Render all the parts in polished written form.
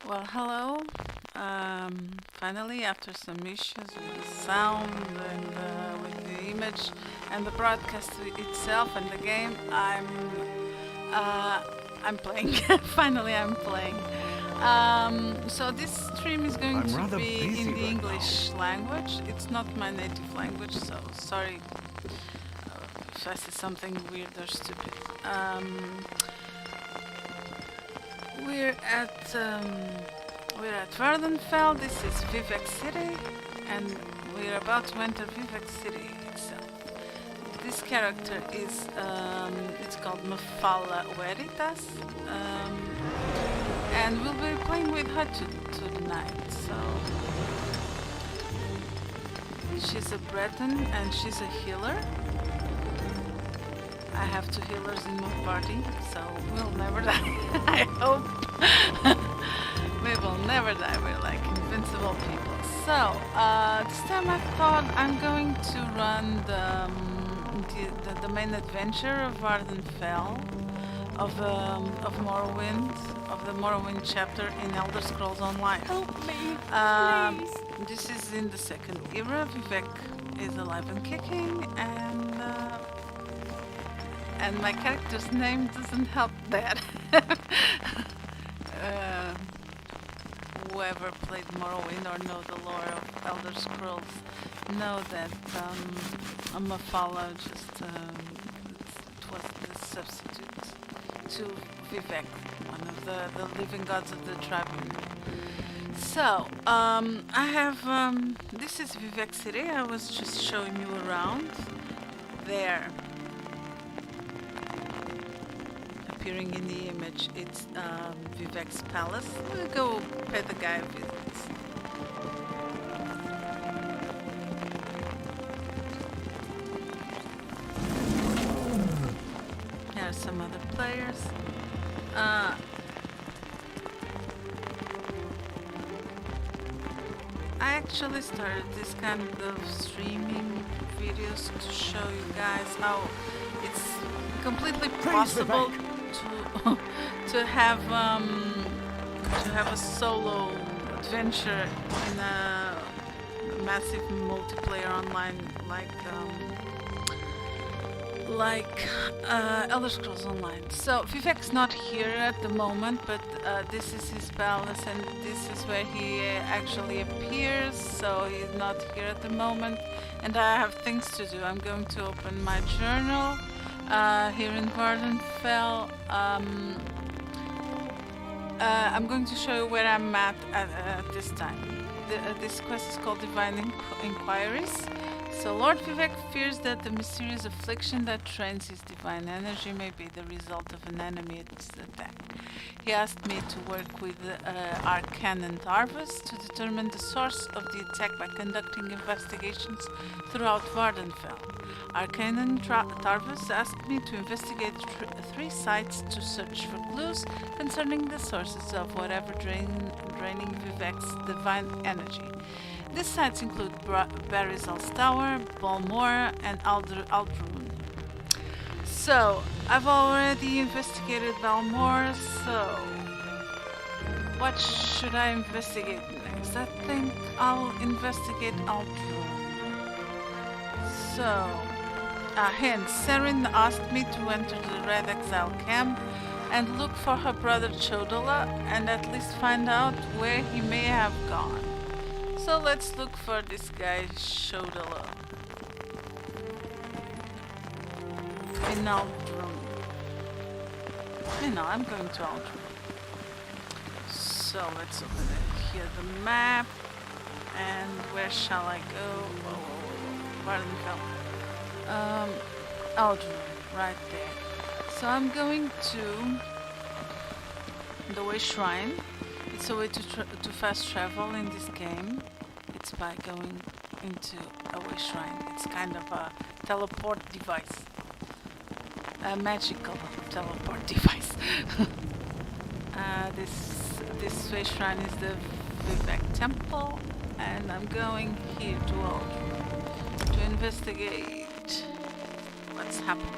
Well, hello. Finally, after some issues with the sound and with the image and the broadcast itself and the game, uh, I'm playing. Finally, I'm playing. So this stream is going I'm to rather be busy in the right English language. It's not my native language, so sorry if I say something weird or stupid. We're at um, we're at Vvardenfell. This is Vivek City, and we're about to enter Vivek City itself. This character is it's called Mafala Veritas, and we'll be playing with her tonight. So she's a Breton and she's a healer. I have two healers in my party, so we'll never die. I hope. We will never die. We're like invincible people. So, this time I thought I'm going to run the main adventure of Vvardenfell, of Morrowind, of the Morrowind chapter in Elder Scrolls Online. Help me, please. This is in the second era. Vivek is alive and kicking, and my character's name doesn't help that. uh, Whoever played Morrowind or know the lore of Elder Scrolls know that Mafala it was the substitute to Vivek, one of the living gods of the tribe. So, I have, this is Vivek City. I was just showing you around. There, appearing in the image, it's Vivek's palace. We'll go pay the guy a visit. There are some other players. I actually started this kind of streaming videos to show you guys how it's completely possible to to have a solo adventure in a massive multiplayer online like Elder Scrolls Online. So Vivek's not here at the moment, but this is his palace and this is where he actually appears. So he's not here at the moment, and I have things to do. I'm going to open my journal here in Vvardenfell. I'm going to show you where I'm at this time. This quest is called Divine Inquiries. So Lord Vivek fears that the mysterious affliction that drains his divine energy may be the result of an enemy's attack. He asked me to work with Arcanon Tarvus to determine the source of the attack by conducting investigations throughout Vvardenfell. Arcanon Tarvus asked me to investigate three sites to search for clues concerning the sources of whatever draining Vivek's divine energy. These sites include Barizal's Tower, Balmora, and Aldrun. So, I've already investigated Balmora, so what should I investigate next? I think I'll investigate Aldrun. So, hence, Seren asked me to enter the Red Exile camp and look for her brother Chodala and at least find out where he may have gone. So let's look for this guy Chodala in Aldrun. I'm going to Aldrun. So let's open it here, the map, and where shall I go? Vvardenfell. Aldrun, right there. So I'm going to the Way Shrine. It's a way to fast travel in this game. It's by going into a Way Shrine. It's kind of a teleport device. A magical teleport device. This Way Shrine is the Vivek Temple, and I'm going here to Aldrun to investigate what's happening.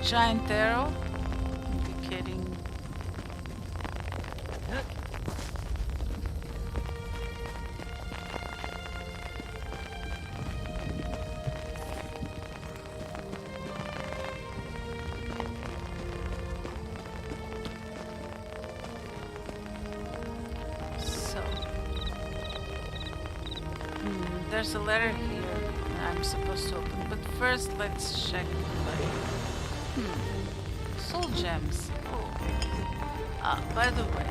giant arrow indicating so. There's a letter here that I'm supposed to open, but first let's check the soul gems. Oh. By the way,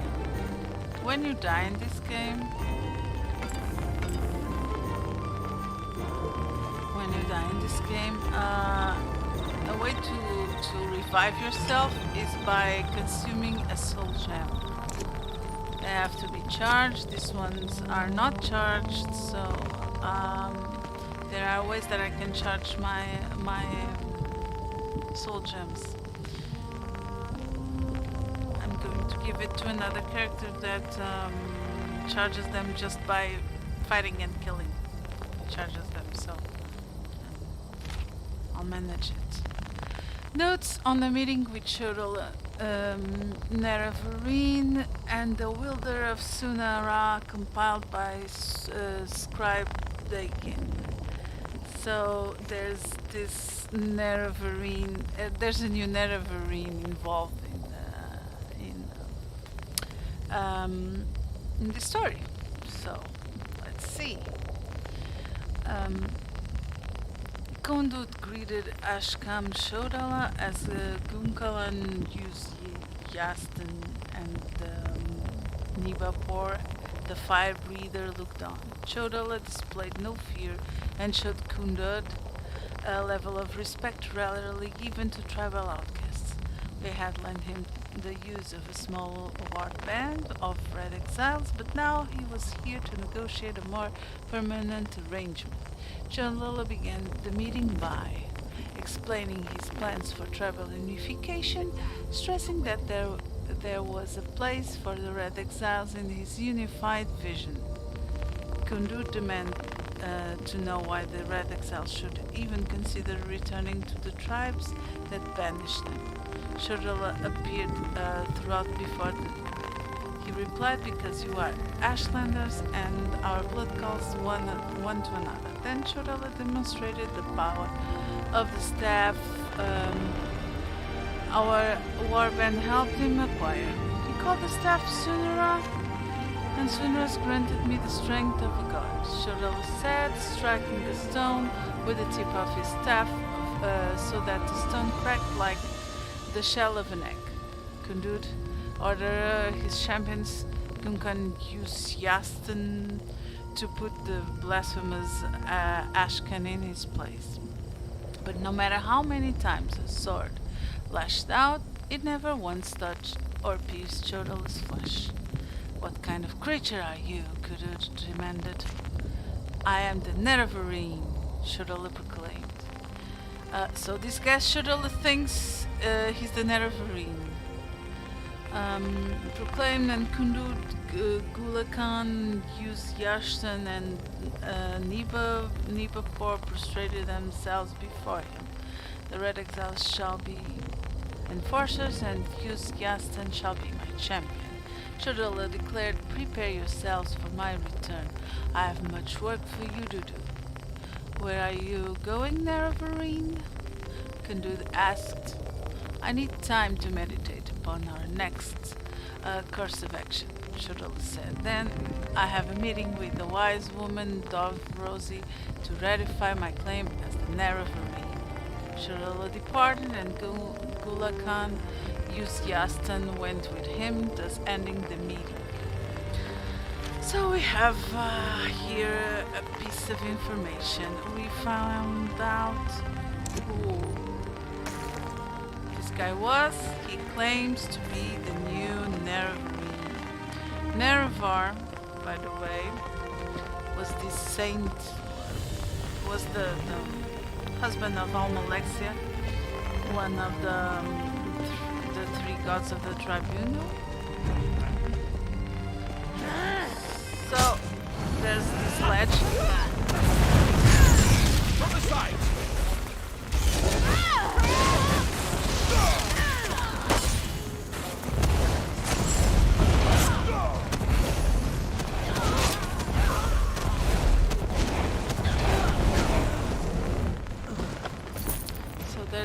when you die in this game, a way to revive yourself is by consuming a soul gem. They have to be charged. These ones are not charged, so there are ways that I can charge my soul gems. I'm going to give it to another character that charges them just by fighting and killing. Charges them, so I'll manage it. Notes on the meeting with Shodol Nerevarine and the Wilder of Sunara, compiled by Scribe Dakin. So there's this Nerevarine. There's a new Nerevarine involved in the story. So let's see. Kondut greeted Ashkam Shodala as Gunkalan Yastin and Nibapor, the fire breather, looked on. Shodala displayed no fear and showed Kundud a level of respect rarely given to tribal outcasts. They had lent him the use of a small war band of red exiles, but now he was here to negotiate a more permanent arrangement. Shodala began the meeting by explaining his plans for tribal unification, stressing that there was a place for the red exiles in his unified vision. Kundu demanded to know why the red exiles should even consider returning to the tribes that banished them. Shodala appeared throughout before he replied, because you are Ashlanders and our blood calls one to another. Then Shodala demonstrated the power of the staff our warband helped him acquire. He called the staff Sunara, and Sunaras granted me the strength of a god. Shodala said, striking the stone with the tip of his staff so that the stone cracked like the shell of an egg. Kundud ordered his champions Gunkan Yastin to put the blasphemous Ashkan in his place. But no matter how many times a sword lashed out, it never once touched or pierced Shodala's flesh. What kind of creature are you? Kundud demanded. I am the Nerevarine, Shodala proclaimed. So this guy Shodala thinks he's the Nerevarine. Proclaimed, and Kundud, Gulakan, Yashtan, and Nibapor prostrated themselves before him. The red exiles shall be enforcers, and Yastan shall be my champion. Shodala declared, prepare yourselves for my return. I have much work for you to do. Where are you going, Nerevarine? Kundud asked. I need time to meditate upon our next course of action, Shodala said. Then I have a meeting with the wise woman, Dove Rosie, to ratify my claim as the Nerevarine. Shodala departed, and Gulakan Yastan went with him, thus ending the meeting. So we have here a piece of information. We found out who this guy was. He claims to be the new Nerevarine. Nerevar, by the way, was this saint, was the husband of Almalexia, one of the three gods of the tribunal. So there's this ledge. From the side.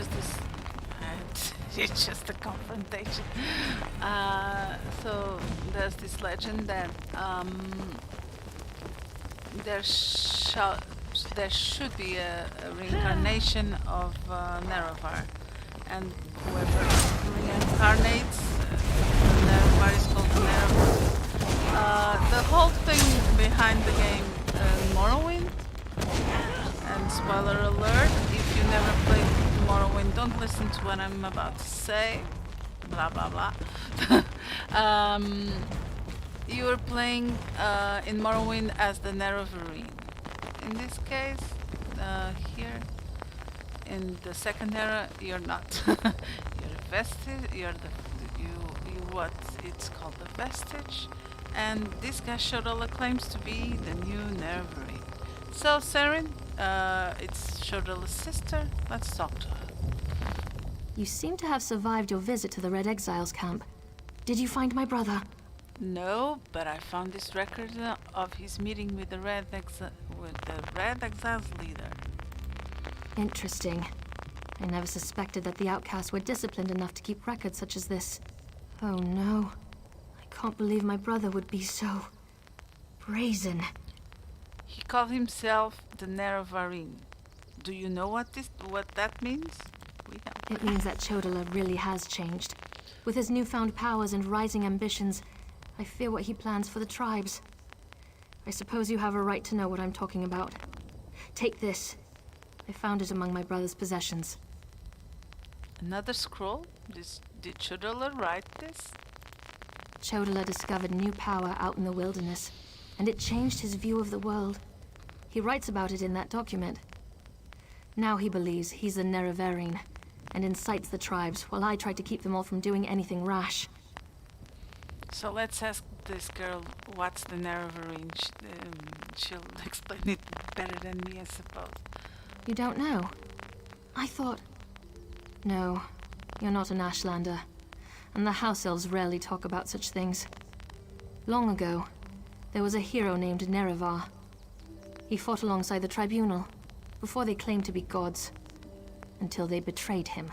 there's this. It's just a confrontation. So there's this legend that there shall there should be a reincarnation of Nerevar, and whoever reincarnates, Nerevar is called Nerevar. The whole thing behind the game, Morrowind, and spoiler alert, if you never played Morrowind, don't listen to what I'm about to say, blah blah blah. You are playing in Morrowind as the Nerevarine. In this case, here in the second era, you're not. You're a vestige. You're you what it's called the vestige, and this guy Shodola claims to be the new Nerevarine. So Saren, it's Shodola's sister. Let's talk to her. You seem to have survived your visit to the Red Exiles camp. Did you find my brother? No, but I found this record of his meeting with the Red Exiles leader. Interesting. I never suspected that the outcasts were disciplined enough to keep records such as this. Oh no. I can't believe my brother would be so brazen. He called himself the Nerevarine. Do you know what that means? We don't. It means that Chodola really has changed. With his newfound powers and rising ambitions, I fear what he plans for the tribes. I suppose you have a right to know what I'm talking about. Take this. I found it among my brother's possessions. Another scroll? Did Chodola write this? Chodola discovered new power out in the wilderness, and it changed his view of the world. He writes about it in that document. Now he believes he's the Nerevarine, and incites the tribes, while I try to keep them all from doing anything rash. So let's ask this girl what's the Nerevarine. She'll explain it better than me, I suppose. You don't know? I thought... No, you're not an Ashlander, and the House Elves rarely talk about such things. Long ago, there was a hero named Nerevar. He fought alongside the Tribunal, before they claimed to be gods, until they betrayed him.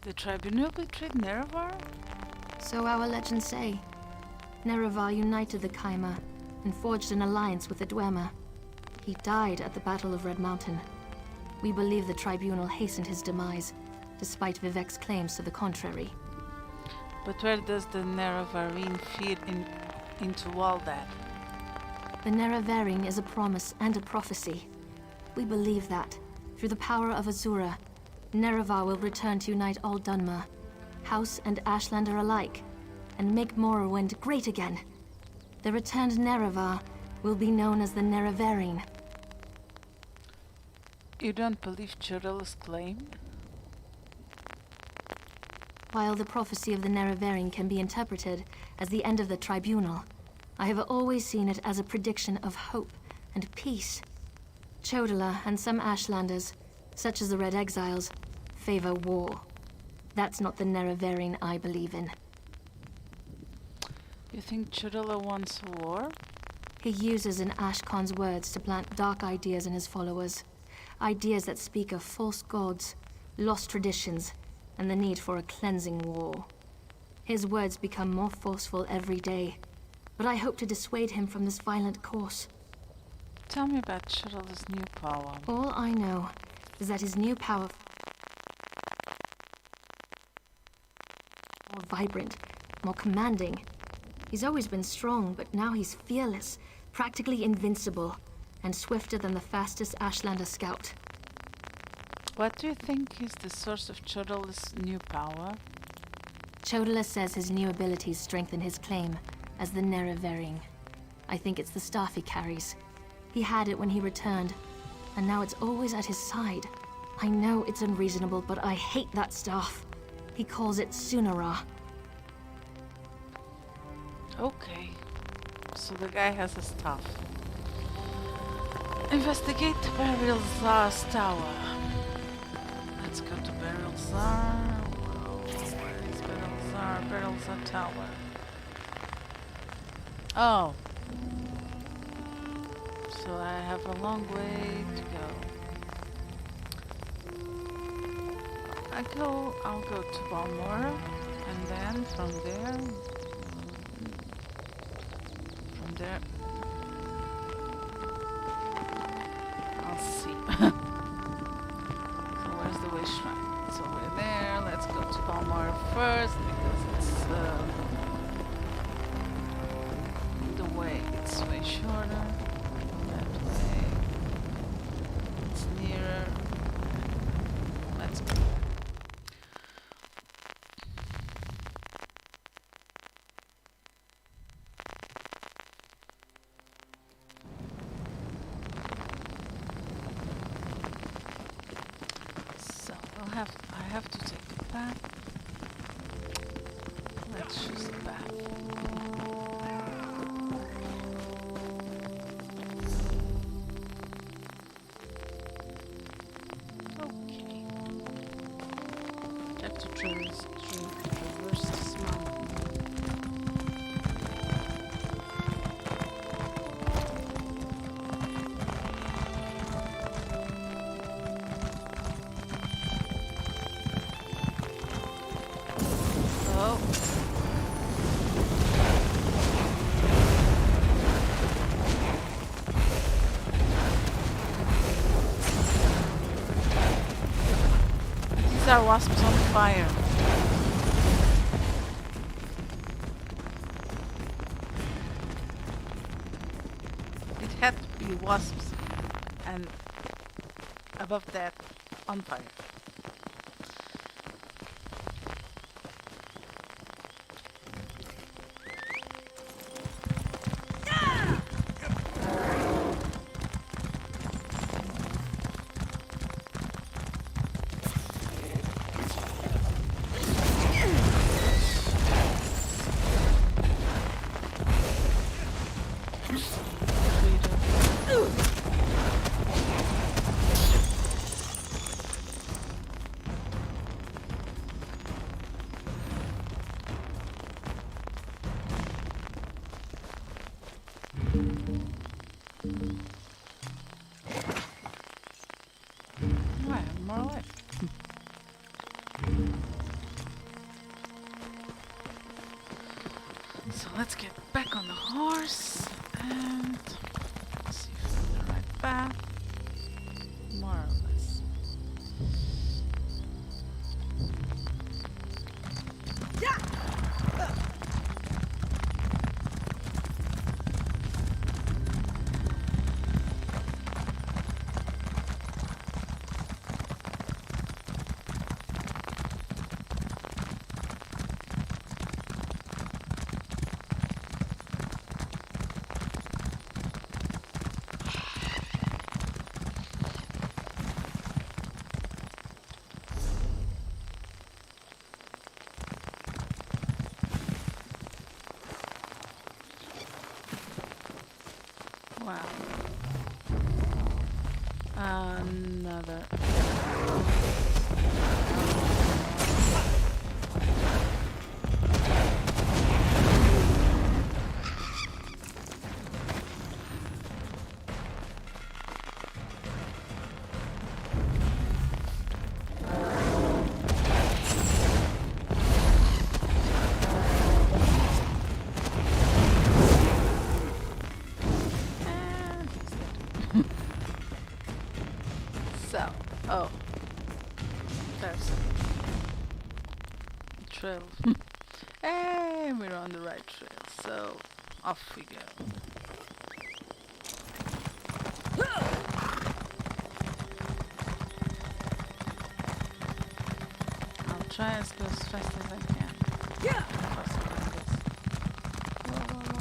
The Tribunal betrayed Nerevar? So our legends say. Nerevar united the Kaima and forged an alliance with the Dwemer. He died at the Battle of Red Mountain. We believe the Tribunal hastened his demise, despite Vivek's claims to the contrary. But where does the Nerevarine fit into all that? The Nerevarine is a promise and a prophecy. We believe that, through the power of Azura, Nerevar will return to unite all Dunmer, House and Ashlander alike, and make Morrowind great again. The returned Nerevar will be known as the Nerevarine. You don't believe Chodola's claim? While the prophecy of the Nerevarine can be interpreted as the end of the Tribunal, I have always seen it as a prediction of hope and peace. Chodola and some Ashlanders, such as the Red Exiles, favor war. That's not the Nerevarine I believe in. You think Chodola wants war? He uses an Ashkon's words to plant dark ideas in his followers. Ideas that speak of false gods, lost traditions, and the need for a cleansing war. His words become more forceful every day, but I hope to dissuade him from this violent course. Tell me about Chodola's new power. All I know is that his new power... more vibrant, more commanding. He's always been strong, but now he's fearless, practically invincible, and swifter than the fastest Ashlander scout. What do you think is the source of Chodola's new power? Chodola says his new abilities strengthen his claim as the Nerevarine. I think it's the staff he carries. He had it when he returned, and now it's always at his side. I know it's unreasonable, but I hate that staff. He calls it Sunara. Okay, so the guy has a staff. Investigate Beryl Zar's tower. Let's go to Beryl Zar. Where is Beryl Zar? Beryl Zar tower. Oh. So I have a long way to go. I'll go to Balmoral, and then from there, I'll see. So where's the wish shrine? It's over there. Let's go to Balmoral first because it's the way. It's way shorter. That way. It's nearer. Let's go. So I have to take a bath. Let's choose a bath. Okay. Have to traverse this mountain. Oh. These are wasps on fire. It had to be wasps, and above that, on fire. I have more life. So let's get back on the horse and see if we're on the right path. More or less. Wow. Another. So, oh, there's a trail. And we're on the right trail, so off we go. I'll try and go as fast as I can. Faster than this. Whoa, whoa, whoa.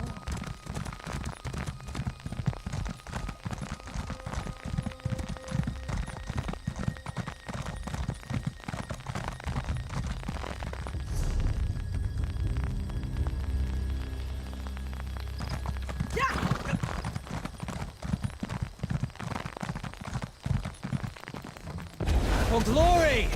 For glory!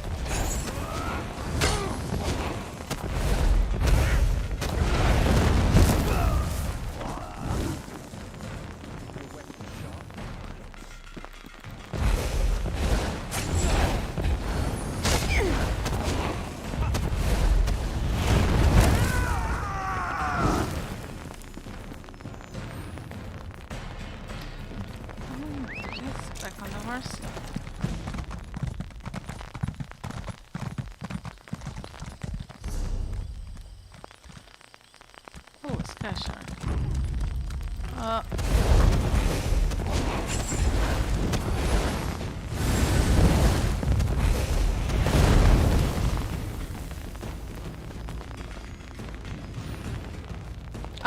Sky shark. Uh.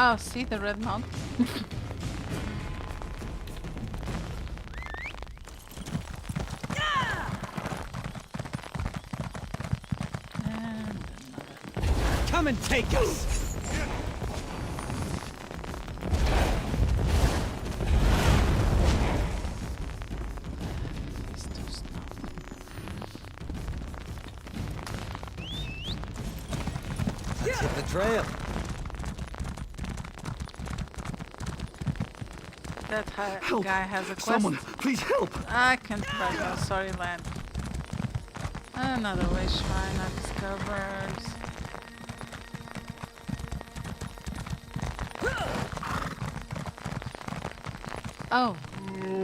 Oh, see the red mountain? And another. Come and take us! It's too slow. Let's hit the trail. That Help! guy has a quest. Someone, please help! I can't find no sorry land. Another way shrine I discovered. Oh,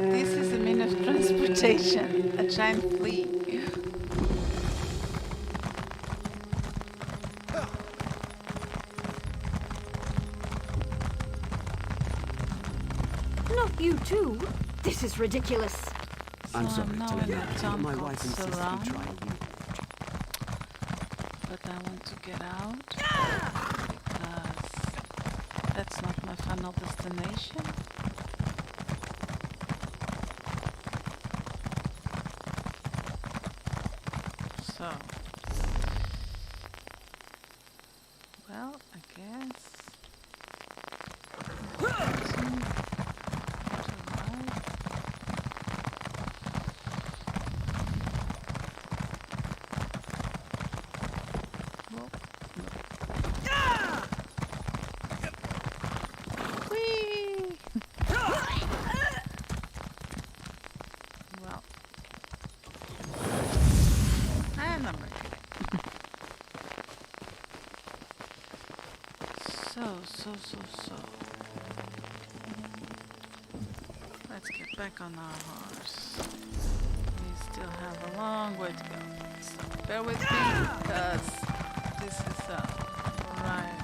this is a mean of transportation. A giant flea. Not you too. This is ridiculous. I'm So sorry now to in hear a that. town My called wife insists we Saran. try a new. But I want to get out because that's not my final destination. So, well, I guess. To right. Well, whee! Well, and I'm ready. So. Let's get back on our horse. We still have a long way to go. So bear with me because this is right.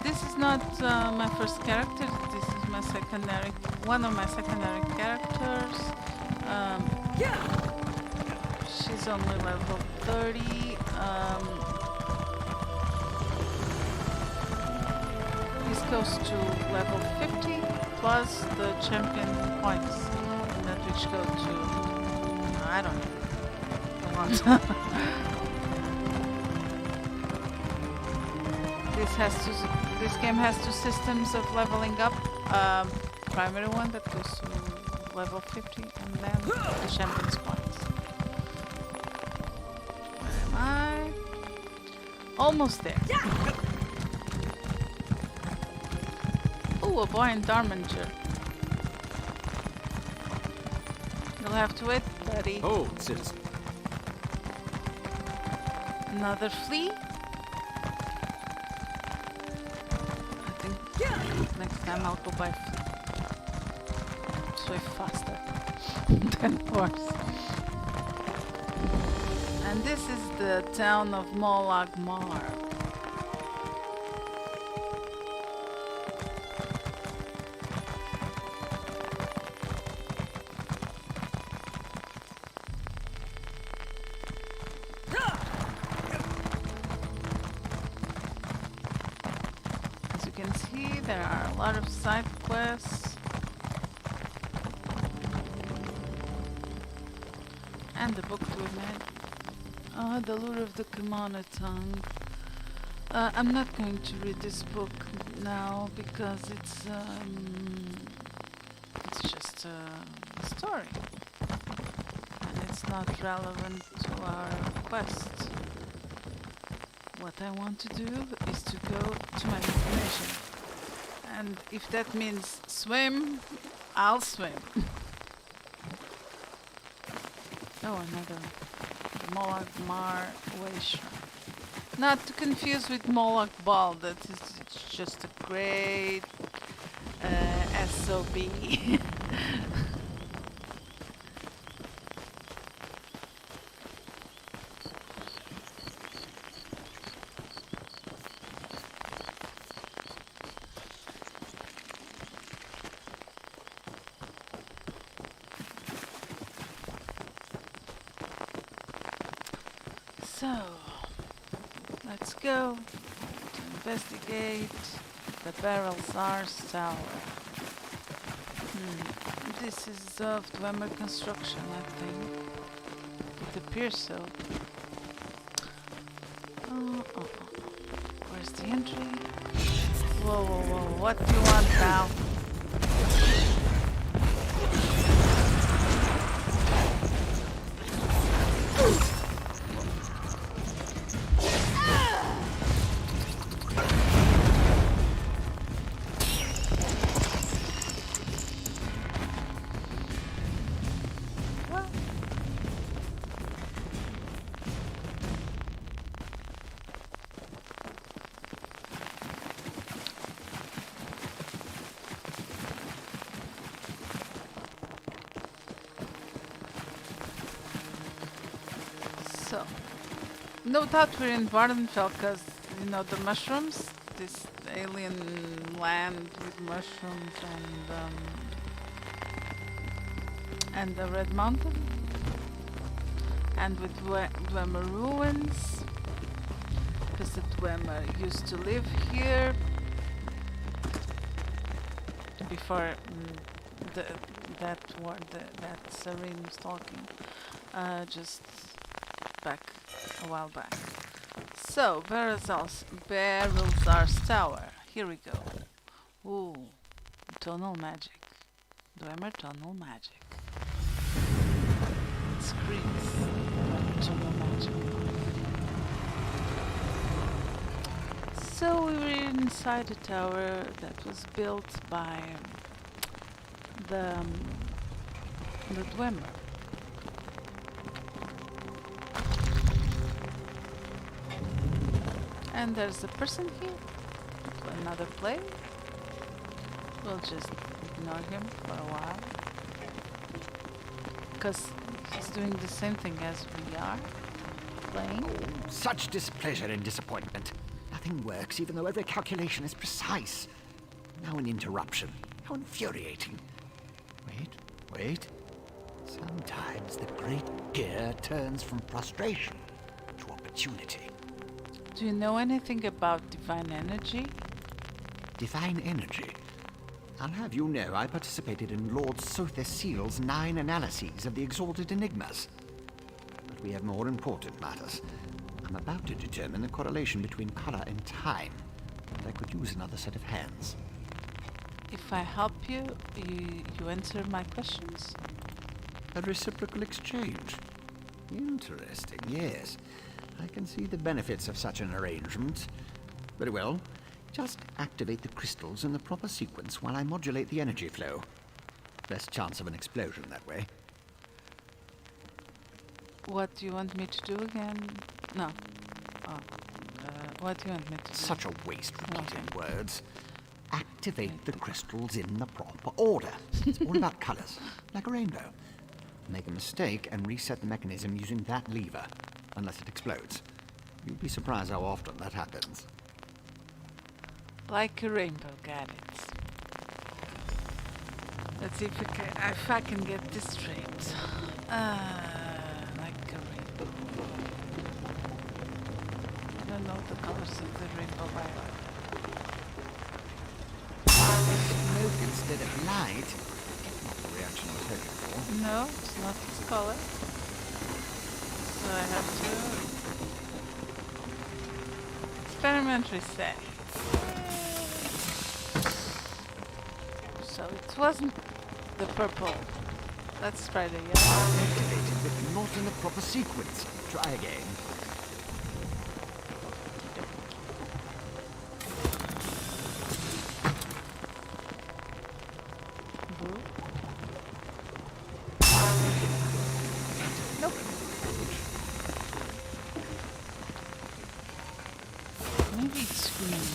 This is not my first character. This is my secondary, one of my secondary characters. She's only level 30. This goes to level 50 plus the champion points that which go to I don't know. A lot. This game has two systems of leveling up. Primary one that goes to level 50 and then the champion's points. Where am I? Almost there. Ooh, a boy in Darmanger. You'll have to wait, buddy. Oh, citizen. Another flea? I think next time I'll go by flea. It's way faster than horse. And this is the town of Molagmar. As you can see, there are a lot of side quests. And the book to admit. The Lure of the Kimono Tongue. I'm not going to read this book now because it's just a story. And it's not relevant to our quest. What I want to do is to go to my destination. And if that means swim, I'll swim. Oh, another Molagmar way shrine. Not to confuse with Molag Bal, that is just a great SOB. So, let's go to investigate the Barrelsars Tower. This is of Dwemer construction, I think. It appears so. Where's the entry? Whoa, whoa, whoa, what do you want now? So, no doubt we're in Vvardenfell because, you know, the mushrooms, this alien land with mushrooms and the Red Mountain, and with Dwemer ruins, because the Dwemer used to live here before that Serene was talking, just back a while back. So, Barrelsars Tower. Here we go. Ooh, tonal magic. Dwemer tonal magic. It screams tonal magic. So we were inside a tower that was built by the Dwemer. And there's a person here, another player. We'll just ignore him for a while, because he's doing the same thing as we are, playing. Oh, such displeasure and disappointment. Nothing works, even though every calculation is precise. Now an interruption. How infuriating. Wait. Sometimes the great gear turns from frustration to opportunity. Do you know anything about divine energy? Divine energy? I'll have you know I participated in Lord Sother Seal's 9 analyses of the exalted enigmas. But we have more important matters. I'm about to determine the correlation between color and time, and I could use another set of hands. If I help you, you answer my questions? A reciprocal exchange. Interesting, yes. I can see the benefits of such an arrangement. Very well. Just activate the crystals in the proper sequence while I modulate the energy flow. Less chance of an explosion that way. What do you want me to do again? No. What do you want me to do? Such a waste repeating words. Activate the crystals in the proper order. It's all about colors, like a rainbow. Make a mistake and reset the mechanism using that lever, unless it explodes. You'd be surprised how often that happens. Like a rainbow, got it. Let's see if I can get this straight. Like a rainbow. I don't know the colors of the rainbow by heart. Smoke instead of light. Not the reaction I was hoping for. No, it's not its color. So I have to experiment reset. So it wasn't the purple. Let's try the yellow. Activated, but not in the proper sequence. Try again. Blue. Nope. Maybe it's green.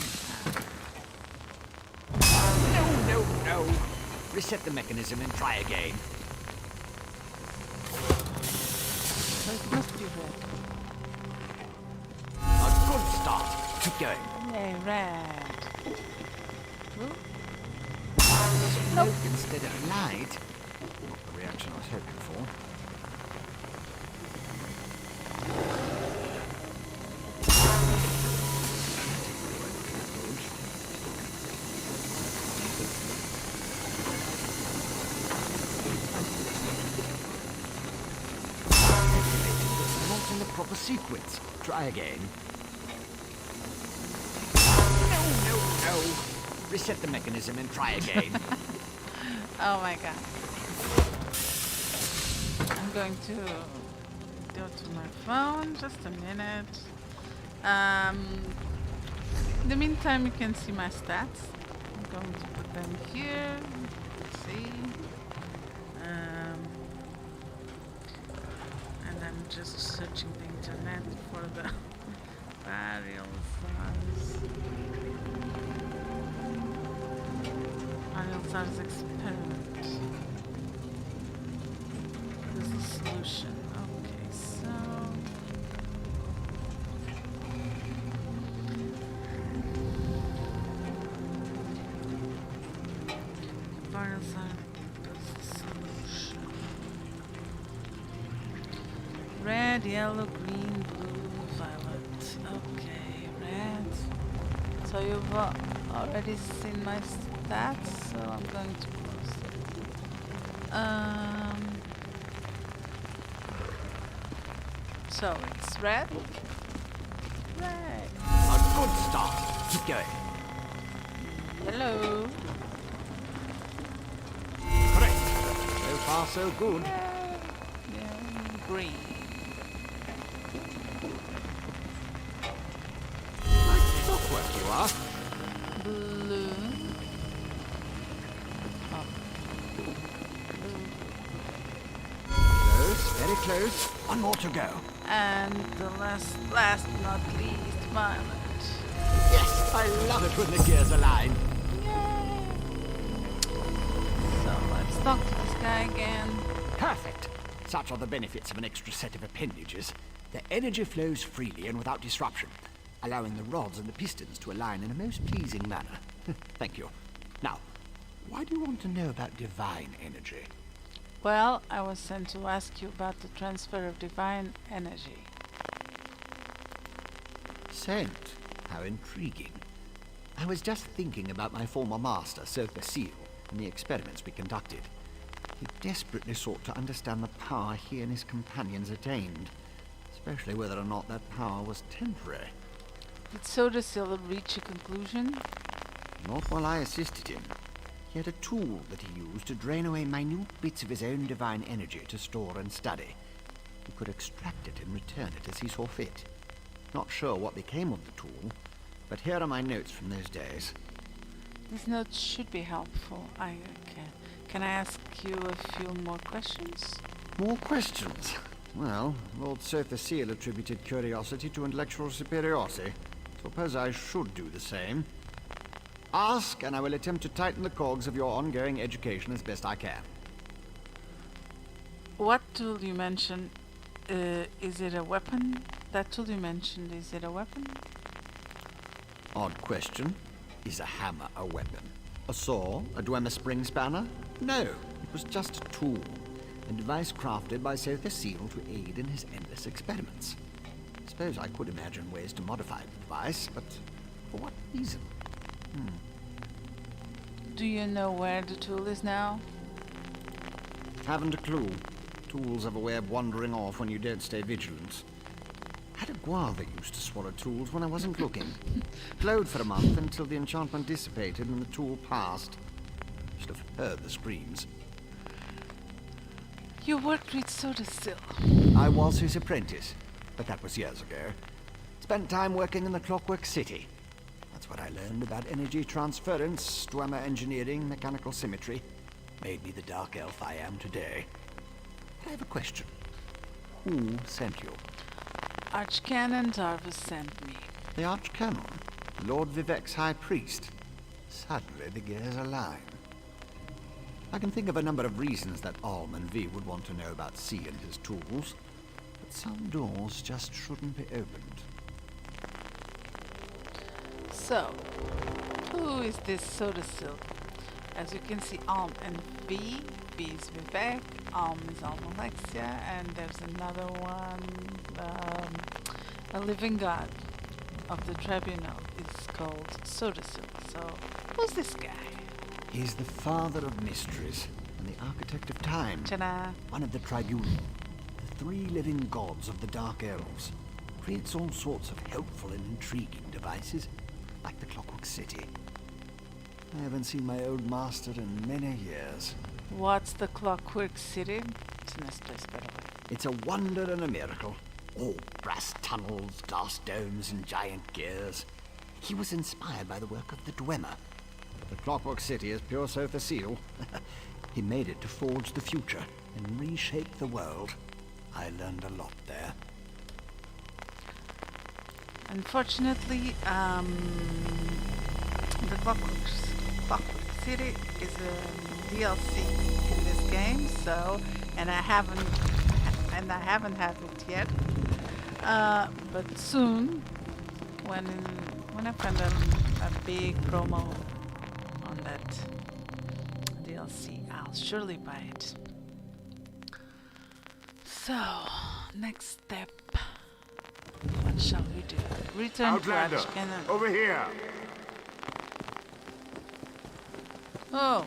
No. Reset the mechanism and try again. So it must be red. A good start. Keep going. Yay, red. Blue? Smoke instead of light. Not the reaction I was hoping for. the sequence. Try again. No. Reset the mechanism and try again. Oh my god. I'm going to go to my phone, just a minute. In the meantime, you can see my stats. I'm going to put them here. Let's see. And I'm just searching the internet for the Vvardenfell's experiment. This is the solution. Okay, so Vvardenfell's solution. Red, yellow, green, blue, violet. Okay, red. So you've already seen my stats, so I'm going to close it. So it's red. Red. A good start. Keep going. Hello. Correct. So far, so good. Yeah, green. Like clockwork you are. Blue. Close, very close. One more to go. And the last but not least, violet. Yes, I love it when the gears align. Yay! So let's talk to this guy again. Perfect. Such are the benefits of an extra set of appendages. The energy flows freely and without disruption, allowing the rods and the pistons to align in a most pleasing manner. Thank you. Now, why do you want to know about divine energy? Well, I was sent to ask you about the transfer of divine energy. Sent? How intriguing. I was just thinking about my former master, Sir Cecile, and the experiments we conducted. He desperately sought to understand the power he and his companions attained, especially whether or not that power was temporary. Did Sodacil reach a conclusion? Not while I assisted him. He had a tool that he used to drain away minute bits of his own divine energy to store and study. He could extract it and return it as he saw fit. Not sure what became of the tool, but here are my notes from those days. These notes should be helpful. Can I ask you a few more questions? More questions? Well, Lord Sir Cecile attributed curiosity to intellectual superiority. Suppose I should do the same. Ask, and I will attempt to tighten the cogs of your ongoing education as best I can. What tool you mentioned, is it a weapon? That tool you mentioned, is it a weapon? Odd question. Is a hammer a weapon? A saw? A Dwemer spring spanner? No, it was just a tool. A device crafted by Sir Cecile to aid in his endless experiments. Suppose I could imagine ways to modify the device, but for what reason? Do you know where the tool is now? Haven't a clue. Tools have a way of wandering off when you don't stay vigilant. Had a guava used to swallow tools when I wasn't looking. Glowed for a month until the enchantment dissipated and the tool passed. Should have heard the screams. You worked with Sodacil. I was his apprentice, but that was years ago. Spent time working in the Clockwork City. That's what I learned about energy transference, Dwemer engineering, mechanical symmetry. Made me the dark elf I am today. I have a question. Who sent you? Archcanon Darvis sent me. The Archcanon? Lord Vivek's High Priest? Suddenly the gears align. I can think of a number of reasons that Alm and V would want to know about C and his tools, but some doors just shouldn't be opened. So, who is this Sodacil? As you can see, Alm and V. V is Vivek, Alm is Alm Alexia, and there's another one, a living god of the tribunal is called Sodacil. So, who's this guy? He's the father of mysteries and the architect of time. Ta-da! One of the tribunal, the 3 living gods of the Dark Elves. Creates all sorts of helpful and intriguing devices, like the Clockwork City. I haven't seen my old master in many years. What's the Clockwork City? It's a nice place, by the way. It's a wonder and a miracle. All brass tunnels, glass domes, and giant gears. He was inspired by the work of the Dwemer. The Clockwork City is pure Sotha Seal. He made it to forge the future and reshape the world. I learned a lot there. Unfortunately, the Clockwork City is a DLC in this game, so and I haven't had it yet. But soon, when I find a big promo on that DLC, I'll surely buy it. So, next step. What shall we do? Return Outlander, to Ashkenaz. over here. Oh,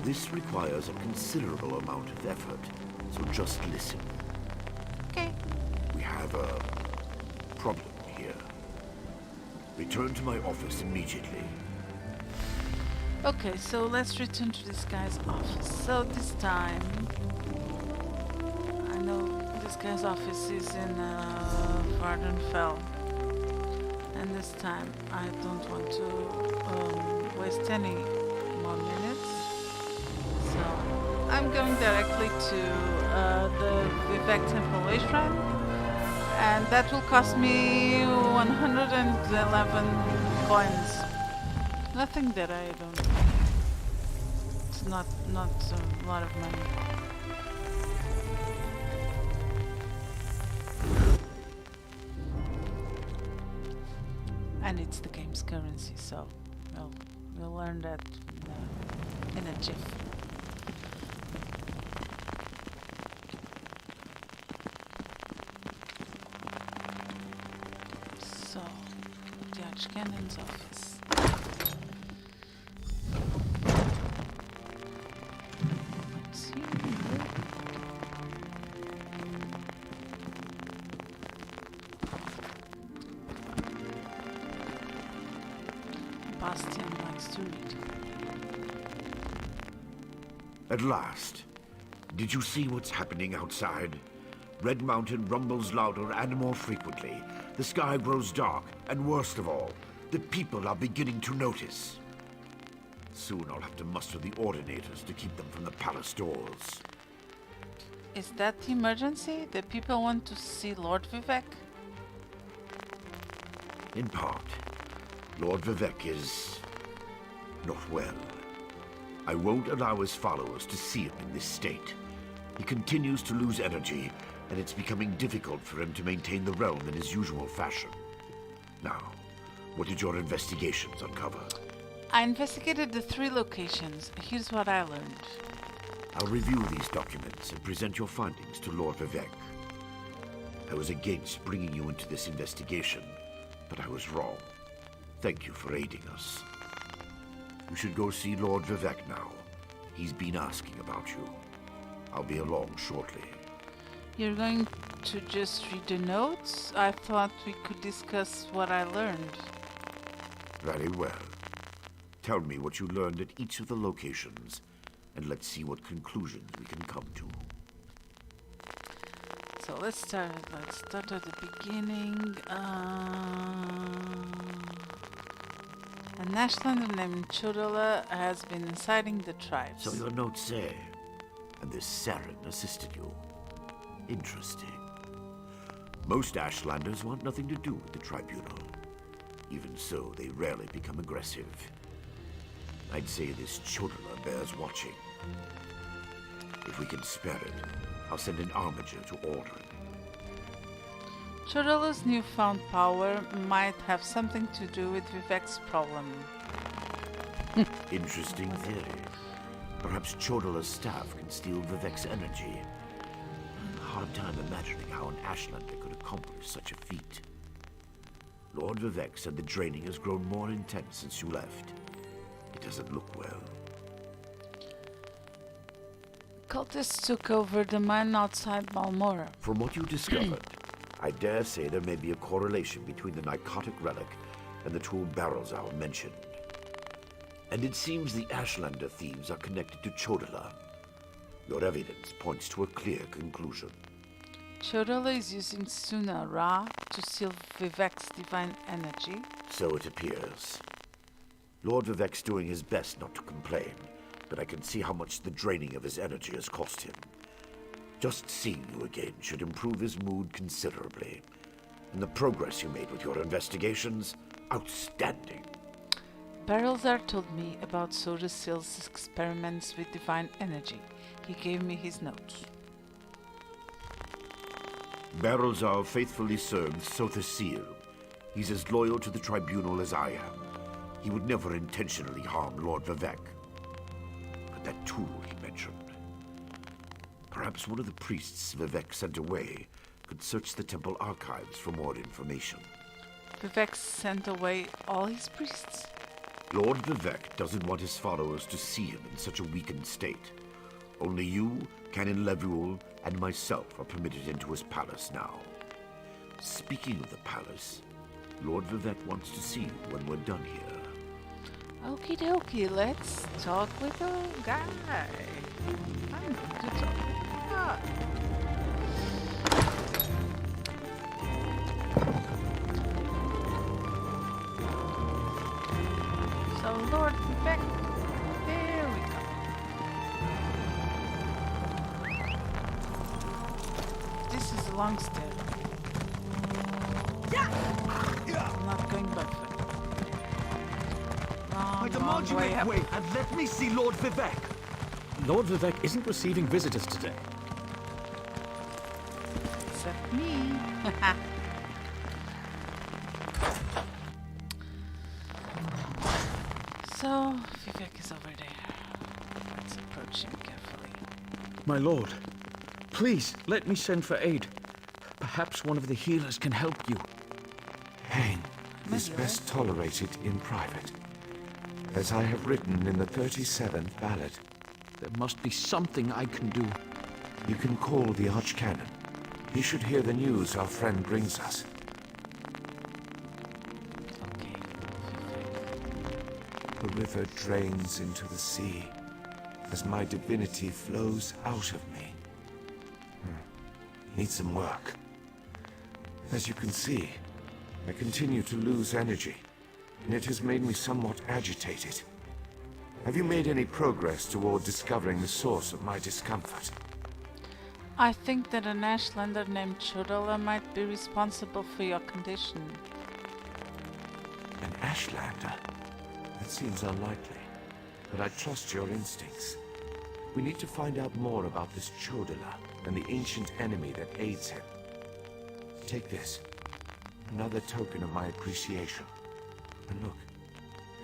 This requires a considerable amount of effort, so just listen. okay. We have a problem here. Return to my office immediately. Okay, so let's return to this guy's office. So this time, I know this guy's office is in Vvardenfell, and this time I don't want to waste any more minutes. So I'm going directly to the Vivek Temple Shrine, and that will cost me 111 coins. Nothing that I don't. It's not a lot of money. And it's the game's currency, so we'll learn that in a jiff. So, the Archcannon's office. Let's see. Bastian likes to read. At last. Did you see what's happening outside? Red Mountain rumbles louder and more frequently. The sky grows dark, and worst of all, the people are beginning to notice. Soon I'll have to muster the Ordinators to keep them from the palace doors. Is that the emergency? The people want to see Lord Vivek? In part, Lord Vivek is not well. I won't allow his followers to see him in this state. He continues to lose energy, and it's becoming difficult for him to maintain the realm in his usual fashion. Now, what did your investigations uncover? I investigated the 3 locations. Here's what I learned. I'll review these documents and present your findings to Lord Vivek. I was against bringing you into this investigation, but I was wrong. Thank you for aiding us. You should go see Lord Vivek now. He's been asking about you. I'll be along shortly. You're going to just read the notes? I thought we could discuss what I learned. Very well. Tell me what you learned at each of the locations, and let's see what conclusions we can come to. So let's start at the beginning. A Nashlander named Chodala has been inciting the tribes. So your notes say, and this Saren assisted you. Interesting. Most Ashlanders want nothing to do with the tribunal. Even so, they rarely become aggressive. I'd say this Chodala bears watching. If we can spare it, I'll send an armiger to order it. Chodala's newfound power might have something to do with Vivek's problem. Interesting theory. Perhaps Chodala's staff can steal Vivek's energy. Hard time imagining how an Ashlander could accomplish such a feat. Lord Vivek said the draining has grown more intense since you left. It doesn't look well. cultists took over the mine outside Balmora. From what you discovered, I dare say there may be a correlation between the narcotic relic and the two barrels I mentioned. And it seems the Ashlander thieves are connected to Chodala. Your evidence points to a clear conclusion. Chodala is using Suna Ra to seal Vivek's divine energy. So it appears. Lord Vivek's doing his best not to complain, but I can see how much the draining of his energy has cost him. Just seeing you again should improve his mood considerably. And the progress you made with your investigations, outstanding. Barrelzar told me about Sodasil's experiments with divine energy. He gave me his notes. Barrelzar faithfully served Sothasil. He's as loyal to the tribunal as I am. He would never intentionally harm Lord Vivek. But that tool he mentioned. Perhaps one of the priests Vivek sent away could search the temple archives for more information. Vivek sent away all his priests? Lord Vivek doesn't want his followers to see him in such a weakened state. Only you, Canon Levuel, and myself are permitted into his palace now. Speaking of the palace, Lord Vivek wants to see you when we're done here. Okie dokie, let's talk with the guy. I'm going to talk with the guy. So, Lord Vivek, there we go. This is a long stair. I'm not going backwards. My Long way up. wait and let me see Lord Vivek. Lord Vivek isn't receiving visitors today. Except me. So, Vivek is over there. Let's approach him carefully. My lord, please let me send for aid. Perhaps one of the healers can help you. Pain is best tolerated in private, as I have written in the 37th ballad. There must be something I can do. You can call the Archcanon. He should hear the news our friend brings us. Okay. The river drains into the sea, as my divinity flows out of me. Need some work. As you can see, I continue to lose energy, and it has made me somewhat agitated. Have you made any progress toward discovering the source of my discomfort? I think that an Ashlander named Chodala might be responsible for your condition. An Ashlander? That seems unlikely, but I trust your instincts. We need to find out more about this Chodala and the ancient enemy that aids him. Take this. Another token of my appreciation. And look,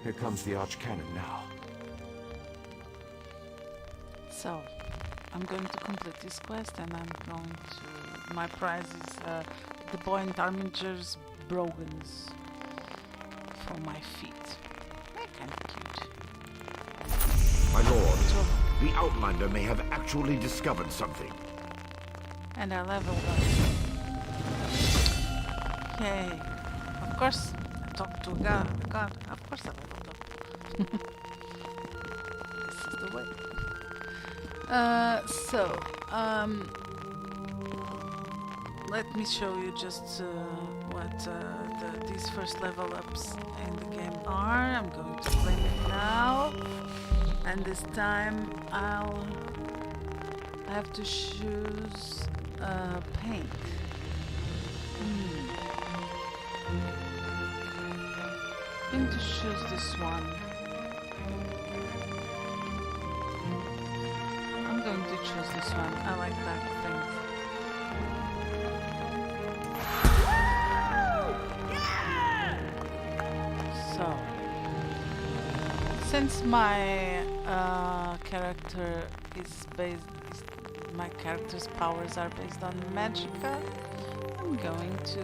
here comes the Archcanon now. So, I'm going to complete this quest and I'm going to... My prize is the Buoyant Arminger's Brogans for my feet. They're kind of cute. My lord, So, the Outlander may have actually discovered something. and I leveled up. Yay. Of course, I talked to a god. Of course I leveled up. This is the way. Let me show you just what these first level ups in the game are. I'm going to claim it now. And this time I have to choose paint. I'm going to choose this one. I'm going to choose this one. I like that thing. So, since my character is based, my character's powers are based on magicka, I'm going to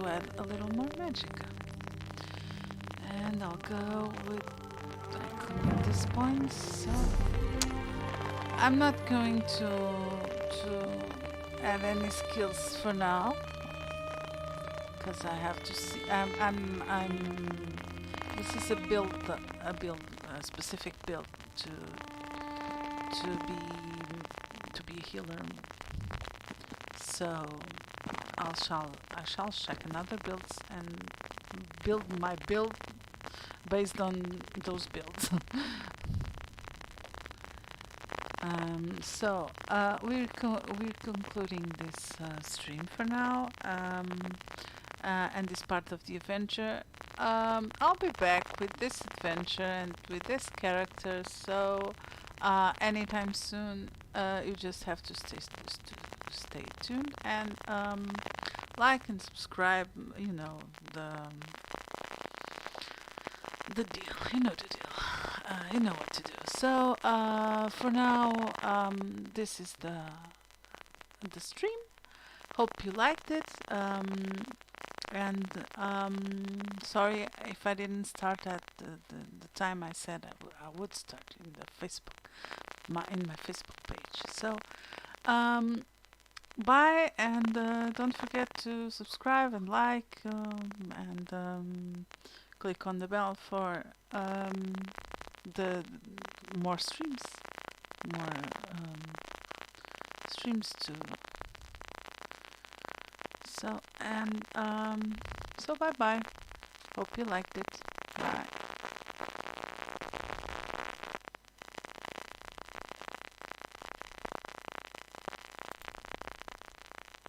add a little more magicka. And I'll go with, I clean these points, so I'm not going to add any skills for now because I have to see. This is a specific build to be a healer. So I shall check another builds and build my build based on those builds. So we're concluding this stream for now, and this part of the adventure. I'll be back with this adventure and with this character, so anytime soon. You just have to stay tuned and like and subscribe. You know the deal. You know the deal. You know what to do. So for now, this is the stream. Hope you liked it. And sorry if I didn't start at the time I said I would start in the Facebook, in my Facebook page. So bye, and don't forget to subscribe and like and click on the bell for the more streams too. So and so bye bye. Hope you liked it. Bye.